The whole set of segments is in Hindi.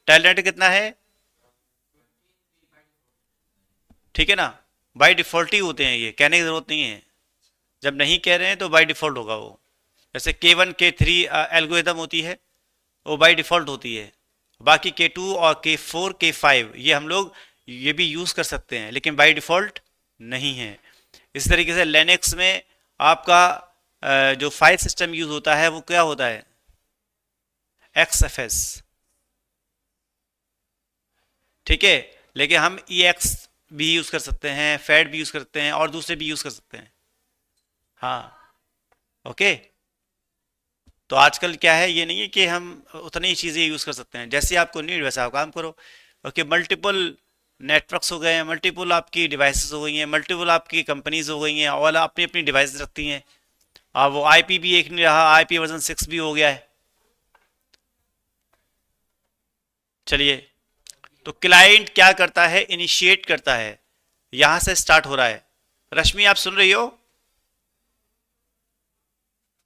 टेलनेट कितना है, ठीक है ना, बाय डिफॉल्ट ही होते हैं ये, कहने की जरूरत नहीं है, जब नहीं कह रहे हैं तो बाय डिफॉल्ट होगा वो। जैसे K1 K3 एल्गोरिदम होती है, वो बाय डिफॉल्ट होती है। बाकी K2 और K4 K5 ये हम लोग ये भी यूज कर सकते हैं, लेकिन बाय डिफॉल्ट नहीं है। इस तरीके से लिनक्स में आपका जो फाइल सिस्टम यूज होता है वो क्या होता है, XFS, ठीक है। लेकिन हम EX भी यूज कर सकते हैं, फैड भी यूज कर सकते हैं, और दूसरे भी यूज कर सकते हैं। हाँ, ओके। तो आजकल क्या है, ये नहीं है कि हम उतनी ही चीज़ें यूज़ कर सकते हैं, जैसे आपको नीड वैसा आप काम करो। ओके, मल्टीपल नेटवर्क्स हो गए हैं, मल्टीपल आपकी डिवाइसेस हो गई हैं, मल्टीपल आपकी कंपनीज हो गई हैं, और अपनी अपनी डिवाइस रखती हैं। अब वो आईपी भी एक नहीं रहा, आईपी वर्जन 6 भी हो गया है। चलिए, तो क्लाइंट क्या करता है, इनिशिएट करता है, यहां से स्टार्ट हो रहा है। रश्मि आप सुन रही हो?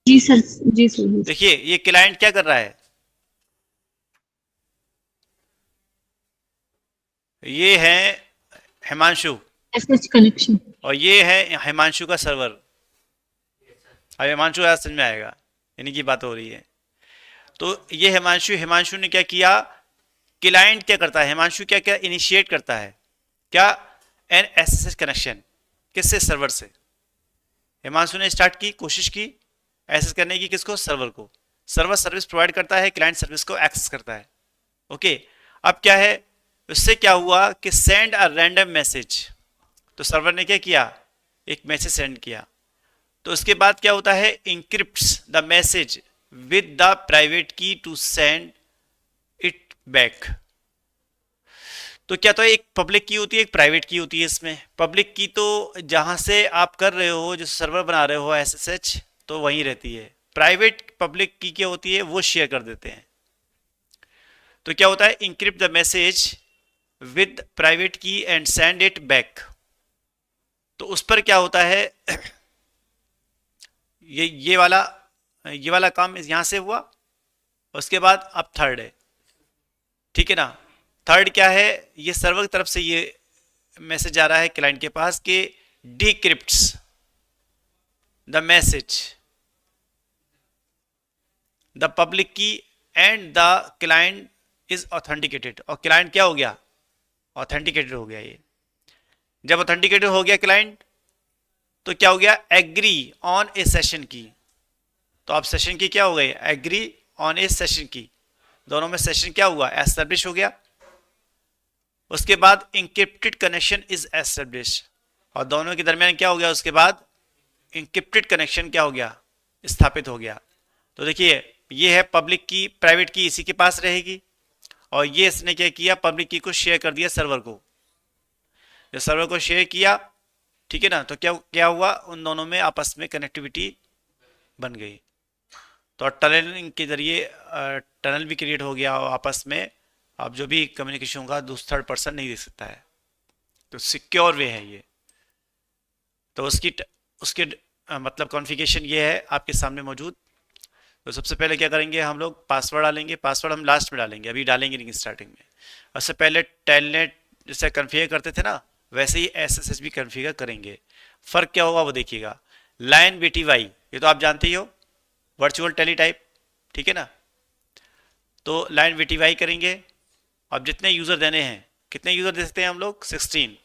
जी सर। जी सर। देखिए ये क्लाइंट क्या कर रहा है, ये है हिमांशु, एसएच कनेक्शन। और ये है हिमांशु का सर्वर। अब हिमांशु आज समझ में आएगा, इन्हीं की बात हो रही है। तो ये हिमांशु, हिमांशु ने क्या किया, क्लाइंट क्या करता है, हिमांशु क्या क्या इनिशिएट करता है, क्या, एन एसएसएच कनेक्शन, किससे, सर्वर से। हिमांशु ने स्टार्ट की, कोशिश की एक्सेस करने की, किसको, सर्वर को। सर्वर सर्विस प्रोवाइड करता है, क्लाइंट सर्विस को एक्सेस करता है। ओके, अब क्या है, उससे क्या हुआ कि सेंड अ रैंडम मैसेज, तो सर्वर ने क्या किया, एक मैसेज सेंड किया। तो उसके बाद क्या होता है, encrypts the message with the private key to send it back. तो क्या, तो एक पब्लिक की होती है, एक प्राइवेट की होती है। इसमें पब्लिक की तो जहां से आप कर रहे हो, जो सर्वर बना रहे हो एसएसएच, तो वहीं रहती है। प्राइवेट पब्लिक की क्या होती है, वो शेयर कर देते हैं। तो क्या होता है, encrypt the message with private की एंड सेंड इट बैक। तो उस पर क्या होता है, ये वाला काम यहां से हुआ। उसके बाद अब थर्ड है, ठीक है ना। थर्ड क्या है, ये सर्वर की तरफ से ये मैसेज आ रहा है क्लाइंट के पास कि डिक्रिप्ट्स द मैसेज द पब्लिक की and the client is authenticated. और क्लाइंट क्या हो गया, ऑथेंटिकेटेड हो गया। ये जब ऑथेंटिकेटेड हो गया क्लाइंट, तो क्या हो गया, एग्री ऑन ए सेशन की। तो अब सेशन की क्या हो गई, एग्री ऑन ए सेशन की। दोनों में सेशन क्या हुआ, एस्टेब्लिश हो गया। उसके बाद इंक्रिप्टेड कनेक्शन इज एस्टेब्लिश, और दोनों के दरमियान क्या हो गया, उसके बाद इंक्रिप्टेड कनेक्शन क्या हो गया, स्थापित हो गया। तो देखिए ये है पब्लिक की, प्राइवेट की इसी के पास रहेगी, और ये इसने क्या किया, पब्लिक की को शेयर कर दिया सर्वर को। जब सर्वर को शेयर किया, ठीक है ना, तो क्या क्या हुआ, उन दोनों में आपस में कनेक्टिविटी बन गई। तो टनलिंग के जरिए टनल भी क्रिएट हो गया, और आपस में अब जो भी कम्युनिकेशन होगा दूसरा थर्ड पर्सन नहीं देख सकता है। तो सिक्योर वे है ये। तो उसके मतलब कॉन्फ़िगरेशन ये है आपके सामने मौजूद। तो सबसे पहले क्या करेंगे, हम लोग पासवर्ड डालेंगे। पासवर्ड हम लास्ट में डालेंगे, अभी डालेंगे नहीं स्टार्टिंग में। उससे पहले टेलनेट जैसे कन्फिगर करते थे ना, वैसे ही एसएसएच भी कन्फिगर करेंगे। फ़र्क क्या होगा वो देखिएगा। लाइन बीटीवाई ये तो आप जानते ही हो, वर्चुअल टेली टाइप, ठीक है ना। तो लाइन बीटीवाई करेंगे। अब जितने यूज़र देने हैं, कितने यूज़र दे सकते हैं हम लोग, 16।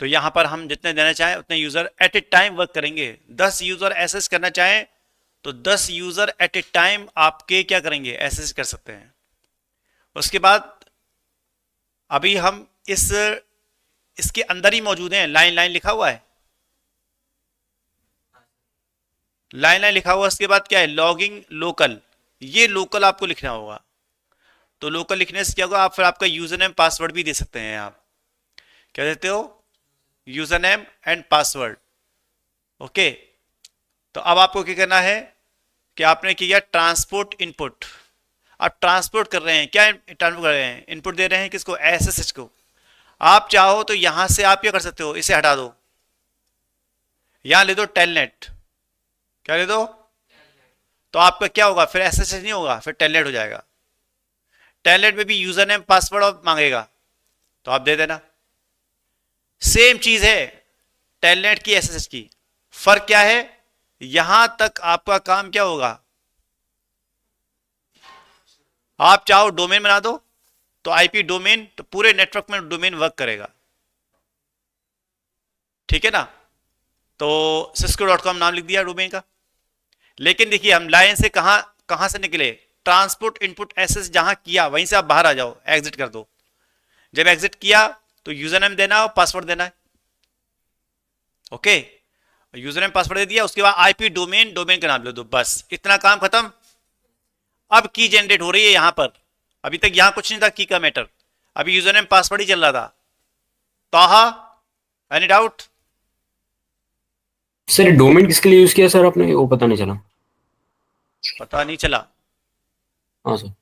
तो यहां पर हम जितने देना चाहें उतने यूजर एट ए टाइम वर्क करेंगे। 10 यूजर एसेस करना चाहें तो 10 यूजर एट ए टाइम आपके क्या करेंगे, एसेस कर सकते हैं। उसके बाद अभी हम इसके अंदर ही मौजूद हैं। लाइन लाइन लिखा हुआ है, लाइन लाइन लिखा हुआ। उसके बाद क्या है, लॉगिंग लोकल, ये लोकल आपको लिखना होगा। तो लोकल लिखने से क्या होगा, आप फिर आपका यूजर नेम पासवर्ड भी दे सकते हैं। आप क्या देते हो, user name and password. Okay, तो अब आपको क्या करना है कि आपने किया ट्रांसपोर्ट इनपुट। आप ट्रांसपोर्ट कर रहे हैं, क्या ट्रांसपोर्ट कर रहे हैं, इनपुट दे रहे हैं किसको, एसएसएच को। आप चाहो तो यहां से आप क्या कर सकते हो, इसे हटा दो, यहां ले दो टेलनेट, क्या ले दो, तो आपका क्या होगा फिर, एसएसएच नहीं होगा, फिर टेलनेट हो जाएगा। टेलनेट में भी यूजर नेम पासवर्ड और मांगेगा, तो आप दे देना। सेम चीज है टेलनेट की एसएसएच की, फर्क क्या है, यहां तक आपका काम क्या होगा, आप चाहो डोमेन बना दो तो आईपी डोमेन, तो पूरे नेटवर्क में डोमेन वर्क करेगा, ठीक है ना। तो cisco.com नाम लिख दिया डोमेन का। लेकिन देखिए हम लाइन से कहां कहां से निकले, ट्रांसपोर्ट इनपुट एसेस जहां किया वहीं से आप बाहर आ जाओ, एग्जिट कर दो। जब एग्जिट किया तो यूजर नेम देना और पासवर्ड देना है, ओके। यूजर नेम पासवर्ड दे दिया, उसके बाद आईपी डोमेन, डोमेन का नाम ले दो, बस इतना काम खत्म। अब की जनरेट हो रही है यहां पर, अभी तक यहां कुछ नहीं था की का मैटर, अभी यूजर नेम पासवर्ड ही चल रहा था। ताहा, एनी डाउट? सर डोमेन किसके लिए यूज किया सर आपने, वो पता नहीं चला। पता नहीं चला। हाँ सर,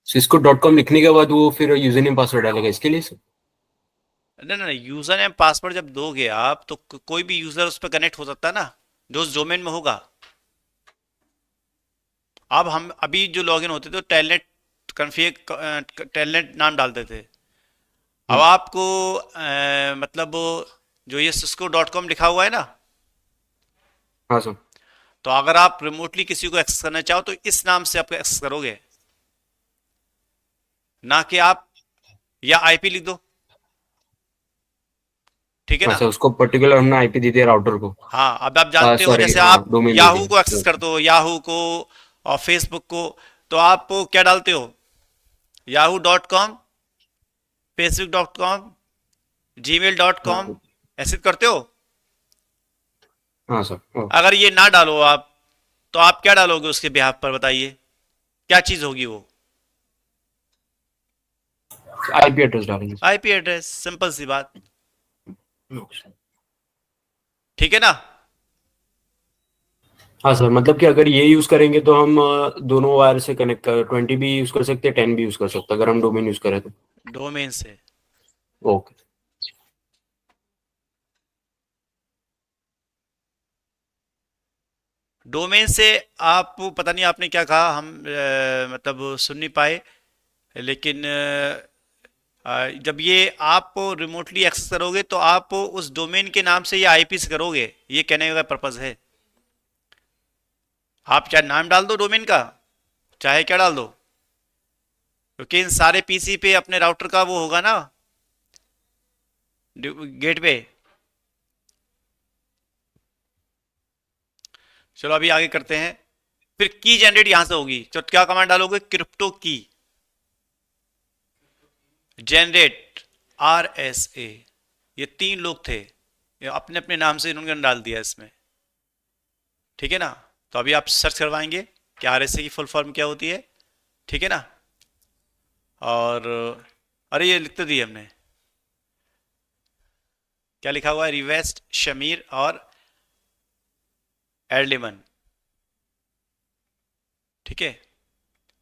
cisco.com लिखने के बाद वो फिर यूजर नेम पासवर्ड डालेगा इसके लिए सर। नहीं नहीं, यूजर नेम पासवर्ड जब दोगे आप तो कोई भी यूजर उस पर कनेक्ट हो सकता है ना, जो उस डोमेन में होगा। अब हम अभी जो लॉगिन होते थे तो टेलनेट कन्फिग, टेलनेट नाम डालते थे। अब आपको मतलब जो ये cisco.com लिखा हुआ है ना, हाँ सर। तो अगर आप रिमोटली किसी को एक्सेस करना चाहो तो इस नाम से आप एक्सेस करोगे, ना कि आप, या आईपी लिख दो, ठीक है ना। अच्छा, उसको पर्टिकुलर हमने आईपी दी थी राउटर को। हाँ अब आप जानते हो, सॉरी, जैसे हाँ आप डोमेन दे याहू को दिया। एक्सेस करते हो, याहू को और फेसबुक को, तो आप क्या डालते हो, yahoo.com, facebook.com, gmail.com, हाँ ऐसे करते हो। हाँ सर। अगर ये ना डालो आप, तो आप क्या डालोगे उसके बिहाफ पर, बताइए क्या चीज होगी वो, आईपी एड्रेस डालेंगे आईपी एड्रेस, सिंपल सी बात, सर। ठीक है ना। हाँ सर, मतलब कि अगर ये यूज करेंगे तो हम दोनों वायर से कनेक्ट कर 20 भी यूज कर सकते हैं, 10 भी यूज कर सकते हैं अगर हम डोमेन यूज करें तो। डोमेन से, ओके। डोमेन से आप, पता नहीं आपने क्या कहा, हम मतलब सुन नहीं पाए, लेकिन जब ये आप रिमोटली एक्सेस करोगे तो आप उस डोमेन के नाम से या आईपी से करोगे, ये कहने का पर्पज है। आप चाहे नाम डाल दो डोमेन का, चाहे क्या डाल दो, क्योंकि इन सारे पीसी पे अपने राउटर का वो होगा ना, गेट पे। चलो अभी आगे करते हैं। फिर की जनरेट यहां से होगी, तो क्या कमांड डालोगे, क्रिप्टो की जनरेट, RSA। ये 3 लोग थे, ये अपने अपने नाम से इन्होंने डाल दिया इसमें, ठीक है ना। तो अभी आप सर्च करवाएंगे कि RSA की फुल फॉर्म क्या होती है, ठीक है ना। और अरे ये लिख तो दी हमने, क्या लिखा हुआ है, रिवेस्ट, शमीर और एडलिमन, ठीक है।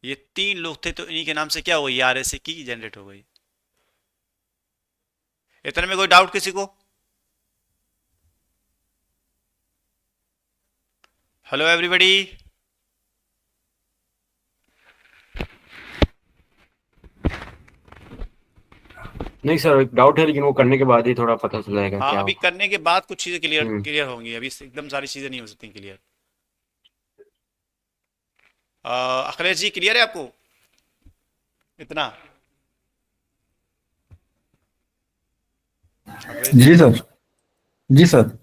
ये 3 लोग थे, तो इन्हीं के नाम से क्या हुई, RSA की जनरेट हो गई। इतने में कोई डाउट किसी को? Hello everybody. नहीं सर, एक डाउट है लेकिन वो करने के बाद ही थोड़ा पता चल जाएगा हाँ क्या अभी हो। करने के बाद कुछ चीजें क्लियर हम्म। क्लियर होंगी, अभी एकदम सारी चीजें नहीं हो सकती क्लियर। अखिलेश जी क्लियर है आपको इतना? अखिलेश जी, जी सर। जी सर।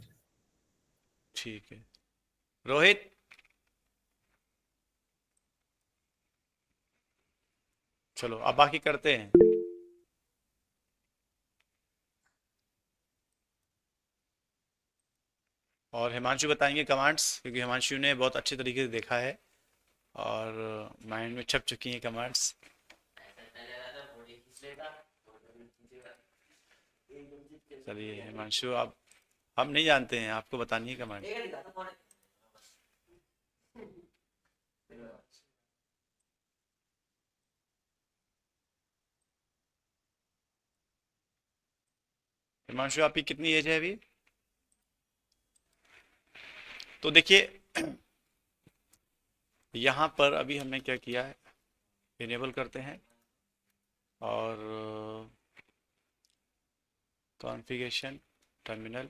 ठीक है। रोहित, चलो अब बाकी करते हैं। और हिमांशु बताएंगे कमांड्स, क्योंकि हिमांशु ने बहुत अच्छे तरीके से देखा है और माइंड में छप चुकी हैं कमांड्स। चलिए हिमांशु, आप, हम नहीं जानते हैं, आपको बतानी है कमांड। हिमांशु आपकी कितनी एज है अभी? तो देखिए यहाँ पर अभी हमने क्या किया है, इनेबल करते हैं और कॉन्फ़िगरेशन टर्मिनल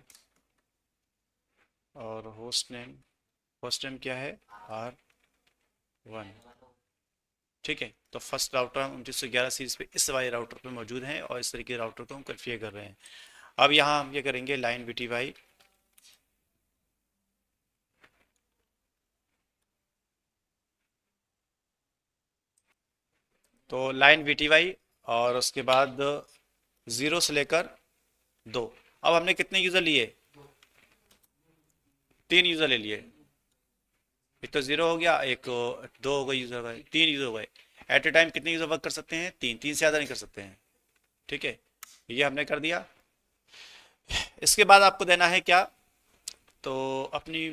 और होस्ट नेम क्या है, R1। ठीक है, तो फर्स्ट राउटर हम 2911 सीरीज पे इस वाले राउटर पे मौजूद हैं और इस तरीके के राउटर को हम कन्फिगर कर रहे हैं। अब यहाँ हम ये करेंगे लाइन VTY, तो लाइन VTY और उसके बाद 0 से लेकर 2। अब हमने कितने यूज़र लिए? 3 यूज़र ले लिए। एक तो 0 हो गया, एक 2 हो गए यूज़र, गए 3 यूज़र हो गए। एट ए टाइम कितने यूज़र वर्क कर सकते हैं? 3 से ज़्यादा नहीं कर सकते हैं। ठीक है, ये हमने कर दिया। इसके बाद आपको देना है क्या, तो अपनी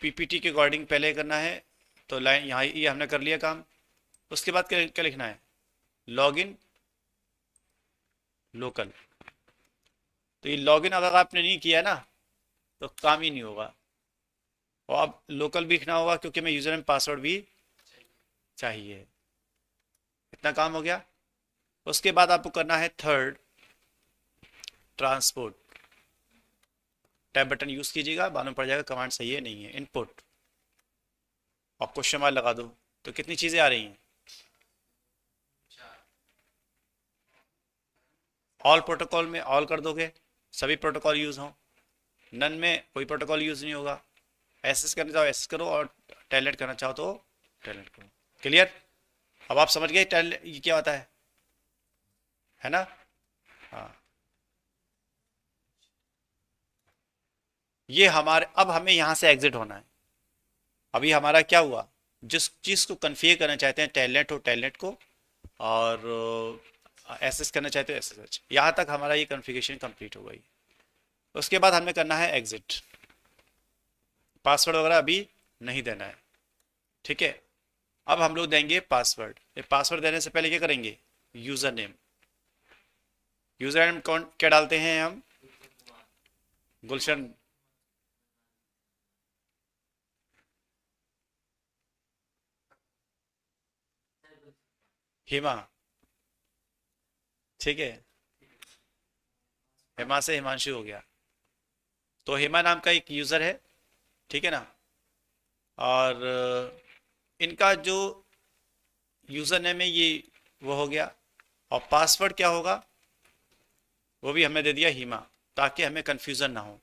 PPT के अकॉर्डिंग पहले करना है। तो लाइन यहाँ ये हमने कर लिया काम। उसके बाद क्या क्या लिखना है? Login local. तो ये लॉगिन अगर आपने नहीं किया ना तो काम ही नहीं होगा। और अब लोकल भी लिखना होगा क्योंकि हमें यूज़र नेम पासवर्ड भी चाहिए। इतना काम हो गया। उसके बाद आपको करना है third, transport. Tab button use कीजिएगा, मालूम पड़ जाएगा कमांड सही है नहीं है। इनपुट और क्वेश्चन मार्क लगा दो। तो कितनी चीज़ें आ रही हैं? ऑल प्रोटोकॉल में ऑल कर दोगे, सभी प्रोटोकॉल यूज़ हों। नन में कोई प्रोटोकॉल यूज़ नहीं होगा। एसएस करना चाहो एसएस करो और टेलनेट करना चाहो तो टेलनेट करो। क्लियर? अब आप समझ गए टेलनेट ये क्या होता है ना? हाँ, ये हमारे, अब हमें यहाँ से एग्जिट होना है। अभी हमारा क्या हुआ, जिस चीज़ को कन्फिगर करना चाहते हैं टेलनेट हो टेलनेट को, और एसएस करना चाहते हो एसएस। यहाँ तक हमारा ये कॉन्फ़िगरेशन कंप्लीट हो गई। उसके बाद हमें करना है एग्जिट। पासवर्ड वगैरह अभी नहीं देना है। ठीक है, अब हम लोग देंगे पासवर्ड। ये पासवर्ड देने से पहले क्या करेंगे? User name. यूज़र नेम कौन क्या डालते हैं हम? गुलशन। हिमा। ठीक है, हिमा से हिमांशु हो गया। तो हिमा नाम का एक यूज़र है, ठीक है ना। और इनका जो यूज़र नेम है ये वो हो गया। और पासवर्ड क्या होगा वो भी हमने दे दिया हिमा, ताकि हमें कन्फ्यूज़न ना हो।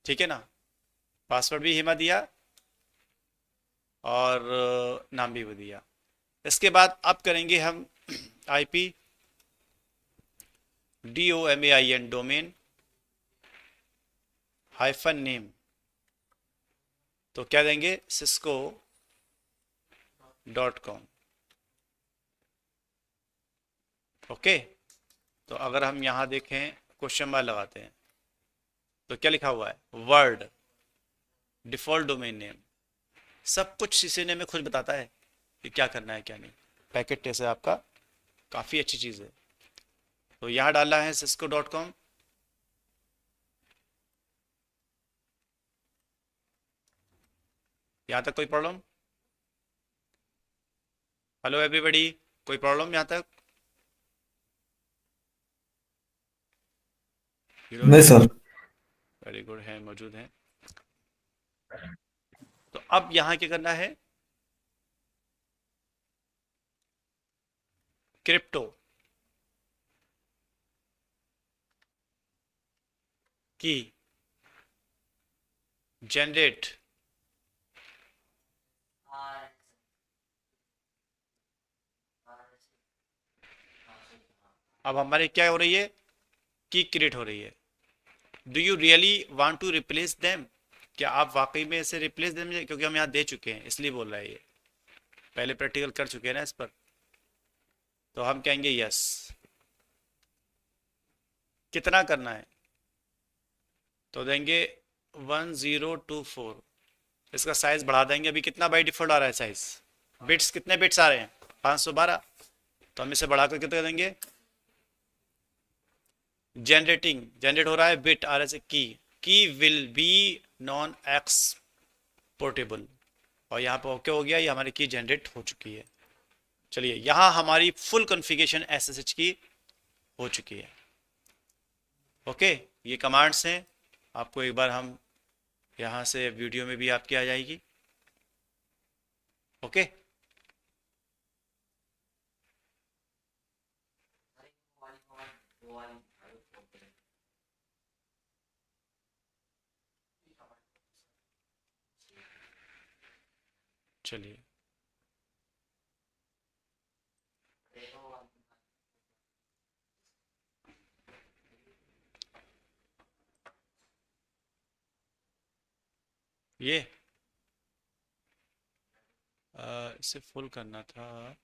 ठीक है ना, पासवर्ड भी हिमा दिया और नाम भी वो दिया। इसके बाद अब करेंगे हम IP DOMAIN डोमेन -नेम। तो क्या देंगे? cisco.com। ओके, तो अगर हम यहाँ देखें क्वेश्चन मार्क लगाते हैं तो क्या लिखा हुआ है? Word default domain name. सब कुछ CCNA में खुद बताता है कि क्या करना है क्या नहीं। पैकेट टेस्ट है आपका, काफ़ी अच्छी चीज़ है। तो यहाँ डालना है cisco.com। यहाँ तक कोई प्रॉब्लम? हेलो एवरीबॉडी, कोई प्रॉब्लम यहाँ तक? नहीं सर। वेरी गुड, है मौजूद है। तो अब यहाँ क्या करना है? क्रिप्टो की जनरेट। अब हमारे क्या हो रही है? की क्रिएट हो रही है। Do you really want to replace them? क्या आप वाकई में इसे रिप्लेस देंगे? क्योंकि हम यहाँ दे चुके हैं इसलिए बोल रहा है ये, पहले प्रैक्टिकल कर चुके हैं ना इस पर। तो हम कहेंगे यस। कितना करना है? तो देंगे 1024। इसका साइज बढ़ा देंगे। अभी कितना बाई डिफॉल्ट आ रहा है साइज? बिट्स कितने बिट्स आ रहे हैं? 512। तो हम इसे बढ़ाकर कितना देंगे? जनरेट हो रहा है बिट आर एस ए की विल बी नॉन एक्सपोर्टेबल, और यहाँ पर ओके हो गया, ये हमारी की जनरेट हो चुकी है। चलिए यहाँ हमारी फुल कॉन्फ़िगरेशन एसएसएच की हो चुकी है। ओके, ये कमांड्स हैं, आपको एक बार हम यहाँ से वीडियो में भी आपकी आ जाएगी। ओके, चलिए ये इसे फुल करना था।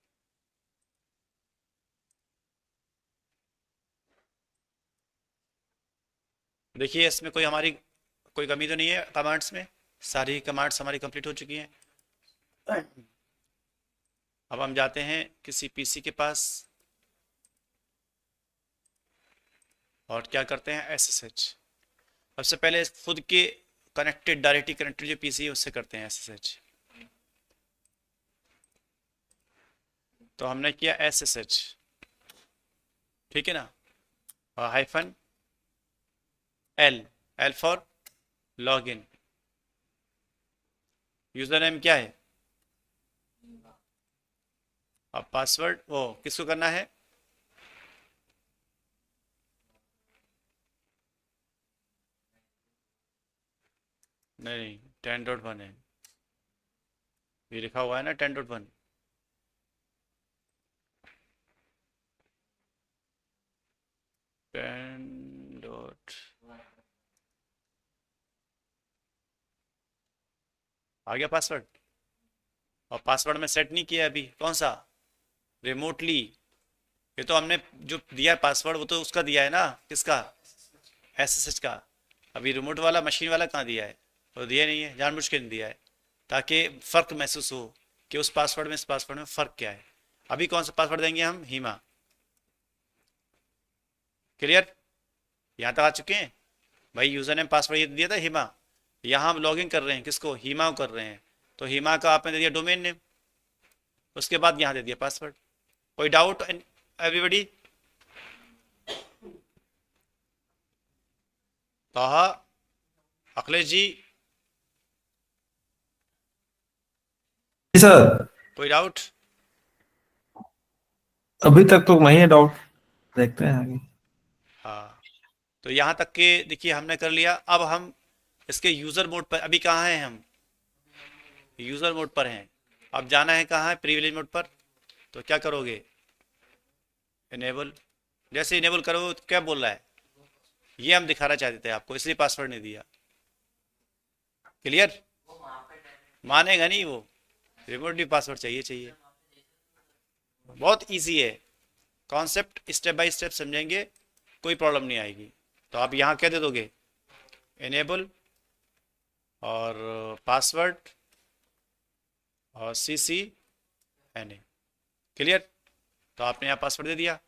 देखिए इसमें कोई कमी तो नहीं है कमांड्स में, सारी कमांड्स हमारी कंप्लीट हो चुकी हैं। अब हम जाते हैं किसी पीसी के पास और क्या करते हैं एसएसएच। सबसे पहले खुद के डायरेक्टली कनेक्टेड जो पीसी है उससे करते हैं एसएसएच। तो हमने किया एसएसएच, ठीक है ना, और hyphen L for login. User name क्या है, अब पासवर्ड वो किसको करना है, नहीं 10.1 है, ये लिखा हुआ है ना 10.1। आ गया पासवर्ड, और पासवर्ड में सेट नहीं किया अभी, कौन सा, रिमोटली। ये तो हमने जो दिया है पासवर्ड वो तो उसका दिया है ना, किसका, एसएसएच का। अभी रिमोट वाला मशीन वाला कहाँ दिया है, वो दिया नहीं है, जानबूझ के नहीं दिया है ताकि फ़र्क महसूस हो कि उस पासवर्ड में इस पासवर्ड में फ़र्क क्या है। अभी कौन सा पासवर्ड देंगे हम, हीमा। क्लियर, यहाँ तक आ चुके हैं भाई। यूज़र नेम पासवर्ड ये दिया था हीमा, यहाँ हम लॉगिन कर रहे हैं किसको, हीमा को कर रहे हैं, तो हीमा का आपने दे दिया डोमेन नेम, उसके बाद यहाँ दे दिया पासवर्ड। कोई डाउट एवरीबडी? ताहा, अखिलेश जी, जी सर, कोई डाउट? अभी तक तो नहीं है डाउट, देखते हैं आगे। हाँ, तो यहाँ तक के देखिए हमने कर लिया। अब हम इसके यूज़र मोड पर, अभी कहाँ हैं हम, यूज़र मोड पर हैं। अब जाना है कहाँ है, प्रिविलेज मोड पर। तो क्या करोगे, इनेबल। जैसे इनेबल करो तो क्या बोल रहा है, ये हम दिखाना चाहते थे आपको, इसलिए पासवर्ड नहीं दिया। क्लियर, मानेगा नहीं वो, रिमोटली पासवर्ड चाहिए। बहुत इजी है कॉन्सेप्ट, स्टेप बाय स्टेप समझेंगे, कोई प्रॉब्लम नहीं आएगी। तो आप यहाँ क्या दे दोगे, इनेबल और पासवर्ड और CCNA। क्लियर, तो आपने यहाँ पासवर्ड दे दिया,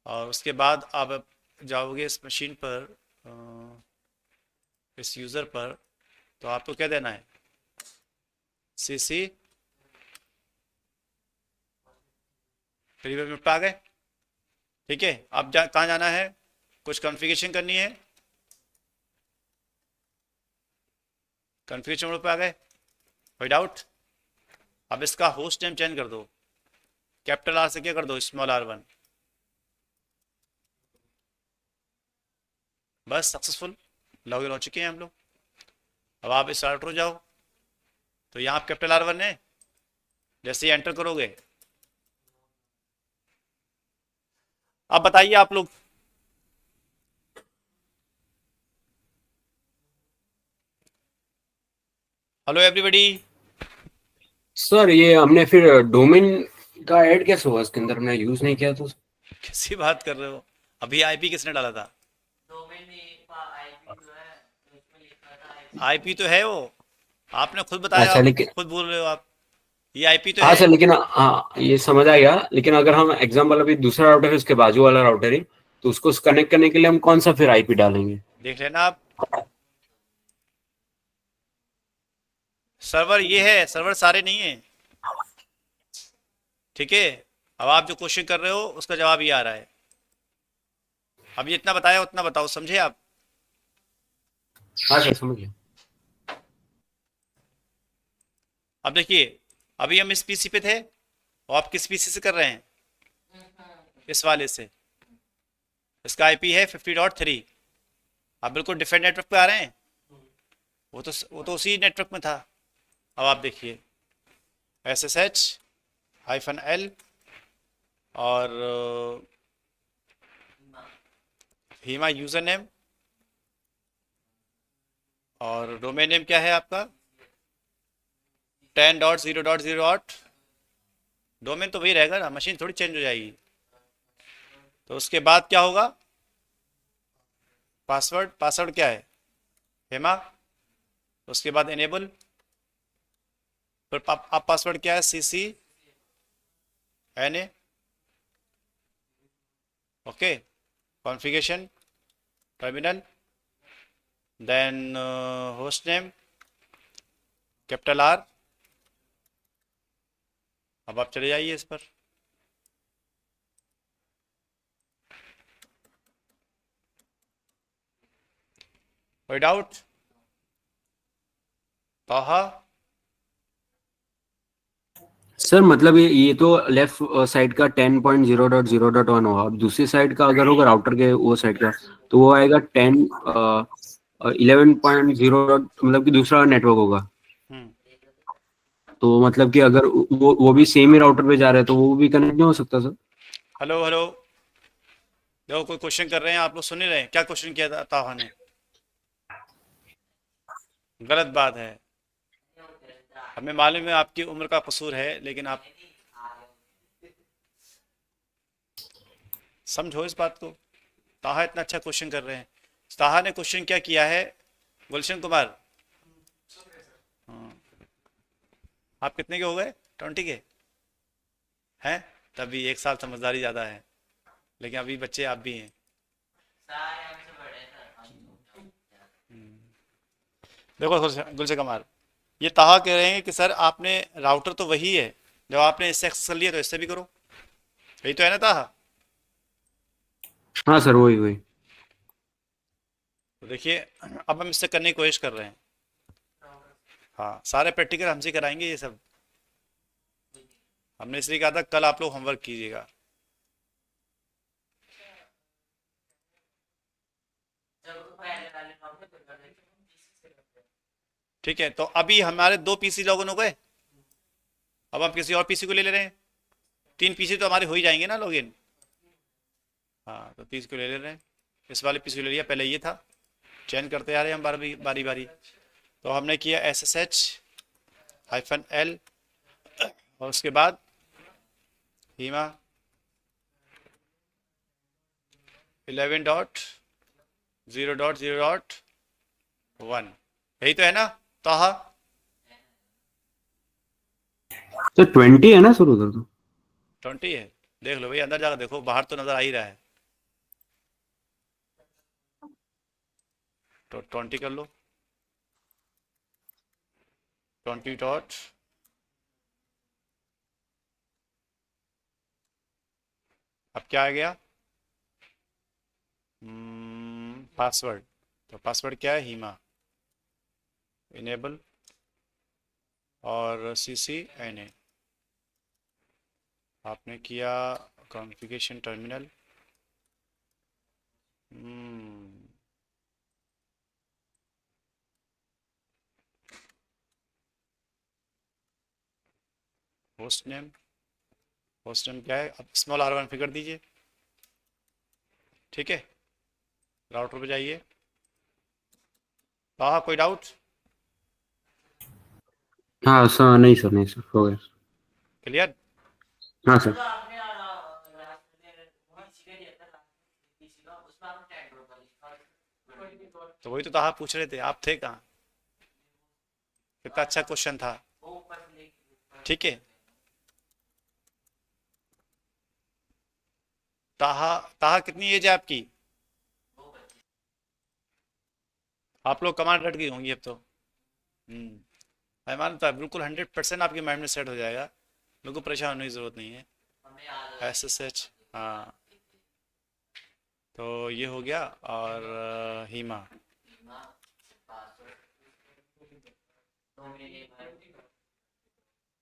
और उसके बाद आप जाओगे इस मशीन पर, इस यूज़र पर, तो आपको क्या देना है, CC। प्रीवियस मोड पे आ गए, ठीक है। अब कहाँ जाना है, कुछ कॉन्फ़िगरेशन करनी है, कॉन्फ़िगरेशन मोड पे आ गए, कोई डाउट? अब इसका होस्ट नेम चेंज कर दो, कैपिटल R से क्या कर दो, स्मॉल r1, बस सक्सेसफुल लॉगिन हो चुके हैं हम लोग। अब आप स्टार्ट हो जाओ, तो यहाँ आप कैपिटल R1 है, जैसे ही एंटर करोगे, अब बताइए आप लोग, हेलो एवरीबॉडी। सर ये हमने फिर डोमेन का ऐड कैसे हुआ इसके अंदर, हमने यूज नहीं किया तो। किसी बात कर रहे हो, अभी आईपी किसने डाला था, आईपी तो है वो, आपने खुद बताया, अच्छा, लेकिन खुद बोल रहे हो आप, ये आईपी तो हाँ है। सर, लेकिन हाँ ये समझ आ गया, लेकिन अगर हम एग्जाम्पल अभी दूसरा राउटर है उसके बाजू वाला राउटर है तो उसको कनेक्ट करने के लिए हम कौन सा फिर आईपी डालेंगे? देख लेना आप, सर्वर ये है, सर्वर सारे नहीं है। ठीक है, अब आप जो क्वेश्चन कर रहे हो उसका जवाब ये आ रहा है। अब जितना बताया उतना बताओ, समझे आप? हाँ सर, समझ गया। अब देखिए, अभी हम इस पीसी पे थे और आप किस पीसी से कर रहे हैं? इस वाले से। इसका आईपी है 50.3। आप बिल्कुल डिफरेंट नेटवर्क पे आ रहे हैं। वो तो उसी नेटवर्क में था। अब आप देखिए, SSH-L और हीमा यूजर नेम, और डोमेन नेम क्या है आपका? 10.0.0. डोमेन तो वही रहेगा ना, मशीन थोड़ी चेंज हो जाएगी। तो उसके बाद क्या होगा? पासवर्ड क्या है? हेमा। उसके बाद इनेबल, फिर आप पासवर्ड क्या है? CCNA। Okay, configuration terminal, then host name capital R। अब आप चले जाइए इस पर। कोई डाउट? ताहा। सर मतलब ये तो लेफ्ट साइड का 10.0.0.1 होगा। अब दूसरी साइड का अगर होगा राउटर के वो साइड का, तो वो आएगा 11.0, मतलब कि दूसरा नेटवर्क होगा। हम्म तो मतलब कि अगर वो भी सेम ही राउटर पे जा रहे हैं तो वो भी कनेक्ट नहीं हो सकता सर? हेलो हेलो, देखो कोई क्वेश्चन कर रहे हैं, आप लोग सुन नहीं रहे हैं? क्या क्वेश्चन किया था ताहा ने? गलत बात है। हमें मालूम है आपकी उम्र का कसूर है, लेकिन आप समझो इस बात को। ताहा इतना अच्छा क्वेश्चन कर रहे हैं। ताहा ने क्वेश्चन क्या किया है? गुलशन कुमार, आप कितने के हो गए? 20 के हैं? तभी 1 साल समझदारी ज़्यादा है, लेकिन अभी बच्चे आप भी हैं। देखो गुलशन कुमार, ये ताहा कह रहे हैं कि सर आपने, राउटर तो वही है, जब आपने इससे एक्सेस कर लिया तो इससे भी करो। यही तो है ना ताहा? हाँ सर, वही वही। तो देखिए, अब हम इससे करने की कोशिश कर रहे हैं। हाँ, सारे प्रैक्टिकल हमसे कराएंगे ये सब। हमने इसलिए कहा था कल आप लोग होमवर्क कीजिएगा। ठीक है, तो अभी हमारे 2 पीसी लॉगिन हो गए। अब हम किसी और पीसी को ले रहे हैं। 3 पीसी तो हमारे हो ही जाएंगे ना लॉगिन। हाँ, तो 30 को ले रहे हैं। इस वाले पीसी को ले लिया, पहले ये था। चयन करते आ रहे हैं हम बारी बारी। तो हमने किया SSH-L और उसके बाद हीमा 11.0.0.1। यही तो है ना ताहा? तो 20 है ना सर उधर तो? 20 है। देख लो भाई, अंदर जाकर देखो, बाहर तो नजर आ ही रहा है। तो 20 कर लो। 20. अब क्या आ गया? पासवर्ड। तो पासवर्ड क्या है? हीमा इनेबल और CCNA। आपने किया कॉन्फ़िगरेशन टर्मिनल। होस्ट नेम क्या है? अब स्मॉल R1 फिगर दीजिए। ठीक है, राउटर पे जाइए। हाँ, कोई डाउट? हाँ सर, नहीं सर, नहीं सर, हो गया। क्लियर? हाँ सर। तो वही तो ताहा पूछ रहे थे, आप थे कहाँ? कितना अच्छा क्वेश्चन था। ठीक है, ताहा ताहा कितनी एज है आपकी? आप लोग कमांड रट गई होंगी अब तो। मैं मानता है बिल्कुल 100% आपके माइंड में सेट हो जाएगा, बिल्कुल परेशान होने की ज़रूरत नहीं है। SSH, हाँ। तो ये हो गया। और हीमा,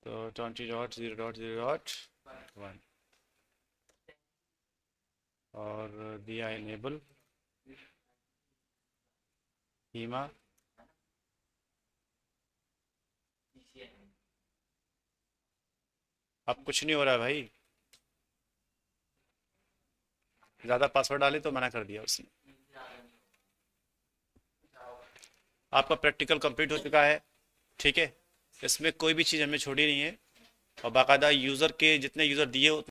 तो 20.0.0.1 और दिया इनेबल हीमा। अब कुछ नहीं हो रहा है भाई, ज़्यादा पासवर्ड डाले तो मना कर दिया उसने। आपका प्रैक्टिकल कंप्लीट हो चुका है, ठीक है। इसमें कोई भी चीज़ हमने छोड़ी नहीं है, और बाकायदा यूज़र के जितने यूज़र दिए